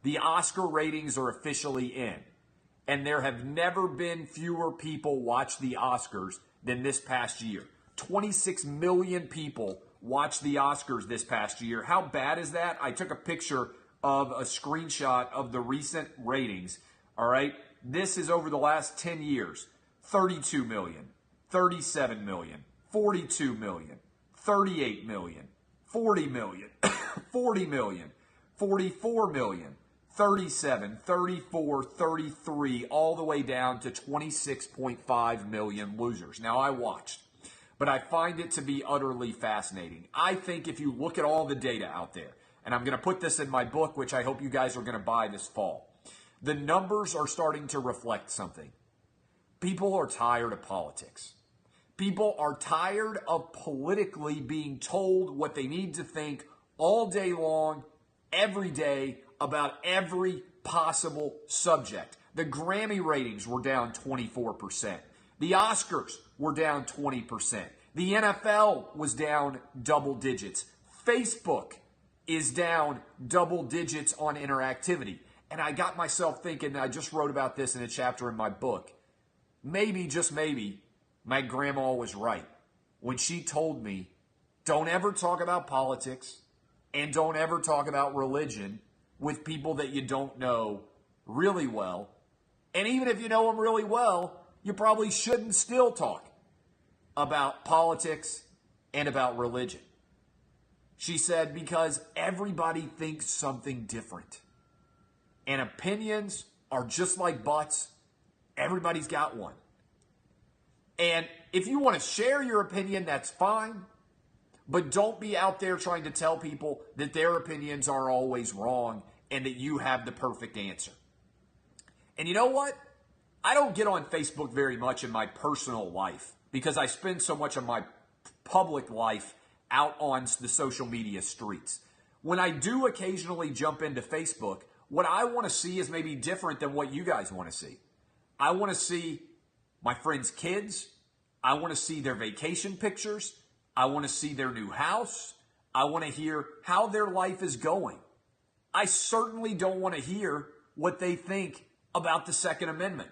The Oscar ratings are officially in. And there have never been fewer people watch the Oscars than this past year. 26 million people watched the Oscars this past year. How bad is that? I took a picture of a screenshot of the recent ratings. All right. This is over the last 10 years. 32 million, 37 million, 42 million, 38 million, 40 million, 40 million, 44 million, 37, 34, 33, all the way down to 26.5 million losers. Now, I watched, but I find it to be utterly fascinating. I think if you look at all the data out there, and I'm going to put this in my book, which I hope you guys are going to buy this fall, the numbers are starting to reflect something. People are tired of politics. People are tired of politically being told what they need to think all day long, every day, about every possible subject. The Grammy ratings were down 24%. The Oscars were down 20%. The NFL was down double digits. Facebook is down double digits on interactivity. And I got myself thinking, I just wrote about this in a chapter in my book. Maybe, just maybe, my grandma was right when she told me, don't ever talk about politics and don't ever talk about religion with people that you don't know really well. And even if you know them really well, you probably shouldn't still talk about politics and about religion. She said, because everybody thinks something different. And opinions are just like butts. Everybody's got one. And if you want to share your opinion, that's fine. But don't be out there trying to tell people that their opinions are always wrong and that you have the perfect answer. And you know what? I don't get on Facebook very much in my personal life because I spend so much of my public life out on the social media streets. When I do occasionally jump into Facebook, what I want to see is maybe different than what you guys want to see. I want to see my friends' kids. I want to see their vacation pictures. I want to see their new house. I want to hear how their life is going. I certainly don't want to hear what they think about the Second Amendment.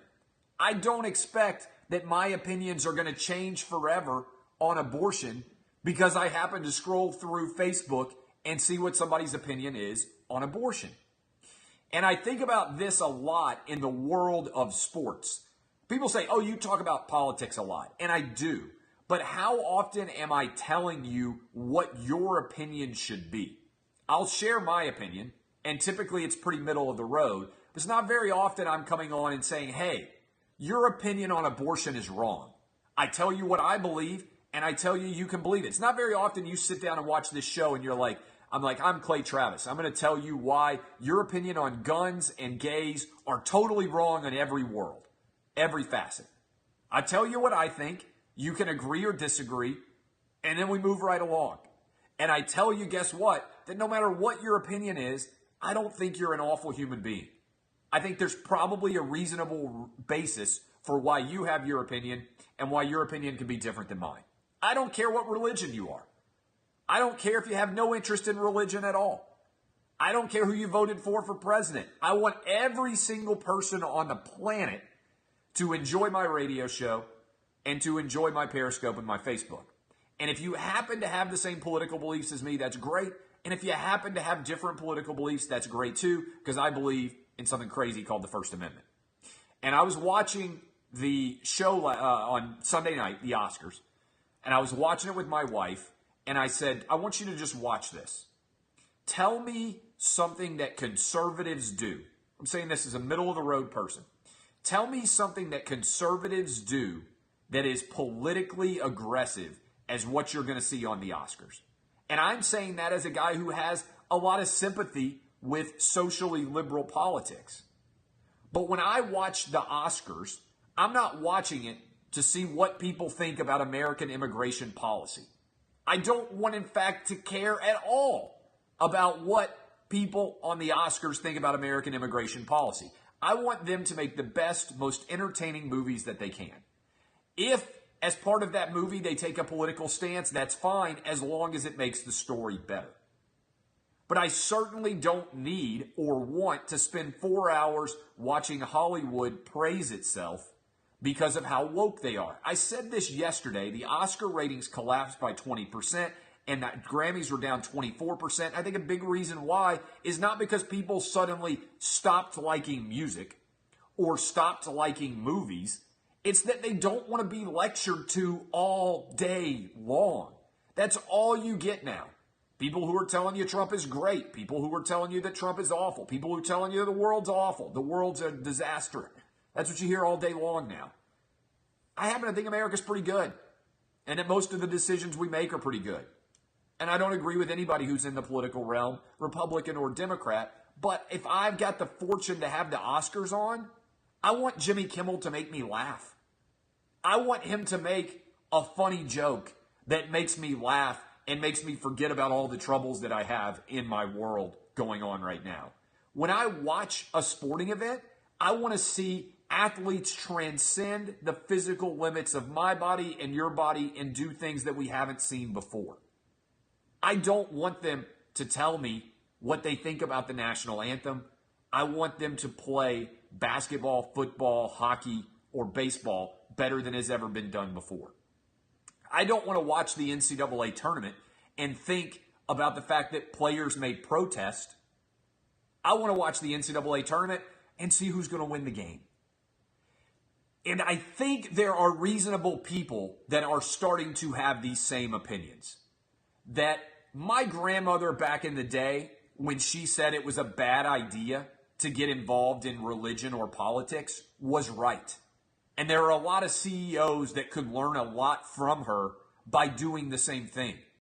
I don't expect that my opinions are going to change forever on abortion because I happen to scroll through Facebook and see what somebody's opinion is on abortion. And I think about this a lot in the world of sports. People say, oh, you talk about politics a lot. And I do. But how often am I telling you what your opinion should be? I'll share my opinion, and typically it's pretty middle of the road. But it's not very often I'm coming on and saying, hey, your opinion on abortion is wrong. I tell you what I believe, and I tell you you can believe it. It's not very often you sit down and watch this show and you're like, I'm Clay Travis. I'm going to tell you why your opinion on guns and gays are totally wrong on every world, every facet. I tell you what I think. You can agree or disagree, and then we move right along. And I tell you, guess what? That no matter what your opinion is, I don't think you're an awful human being. I think there's probably a reasonable basis for why you have your opinion and why your opinion can be different than mine. I don't care what religion you are. I don't care if you have no interest in religion at all. I don't care who you voted for president. I want every single person on the planet to enjoy my radio show and to enjoy my Periscope and my Facebook. And if you happen to have the same political beliefs as me, that's great. And if you happen to have different political beliefs, that's great too, because I believe in something crazy called the First Amendment. And I was watching the show on Sunday night, the Oscars, and I was watching it with my wife, and I said, I want you to just watch this. Tell me something that conservatives do. I'm saying this as a middle-of-the-road person. Tell me something that conservatives do that is politically aggressive as what you're going to see on the Oscars. And I'm saying that as a guy who has a lot of sympathy with socially liberal politics. But when I watch the Oscars, I'm not watching it to see what people think about American immigration policy. I don't want, in fact, to care at all about what people on the Oscars think about American immigration policy. I want them to make the best, most entertaining movies that they can. If, as part of that movie, they take a political stance, that's fine, as long as it makes the story better. But I certainly don't need or want to spend 4 hours watching Hollywood praise itself because of how woke they are. I said this yesterday. The Oscar ratings collapsed by 20%, and that Grammys were down 24%. I think a big reason why is not because people suddenly stopped liking music or stopped liking movies. It's that they don't want to be lectured to all day long. That's all you get now. People who are telling you Trump is great. People who are telling you that Trump is awful. People who are telling you the world's awful. The world's a disaster. That's what you hear all day long now. I happen to think America's pretty good. And that most of the decisions we make are pretty good. And I don't agree with anybody who's in the political realm, Republican or Democrat. But if I've got the fortune to have the Oscars on, I want Jimmy Kimmel to make me laugh. I want him to make a funny joke that makes me laugh and makes me forget about all the troubles that I have in my world going on right now. When I watch a sporting event, I want to see athletes transcend the physical limits of my body and your body and do things that we haven't seen before. I don't want them to tell me what they think about the national anthem. I want them to play basketball, football, hockey, or baseball better than has ever been done before. I don't want to watch the NCAA tournament and think about the fact that players may protest. I want to watch the NCAA tournament and see who's going to win the game. And I think there are reasonable people that are starting to have these same opinions. That my grandmother back in the day, when she said it was a bad idea to get involved in religion or politics, was right. And there are a lot of CEOs that could learn a lot from her by doing the same thing.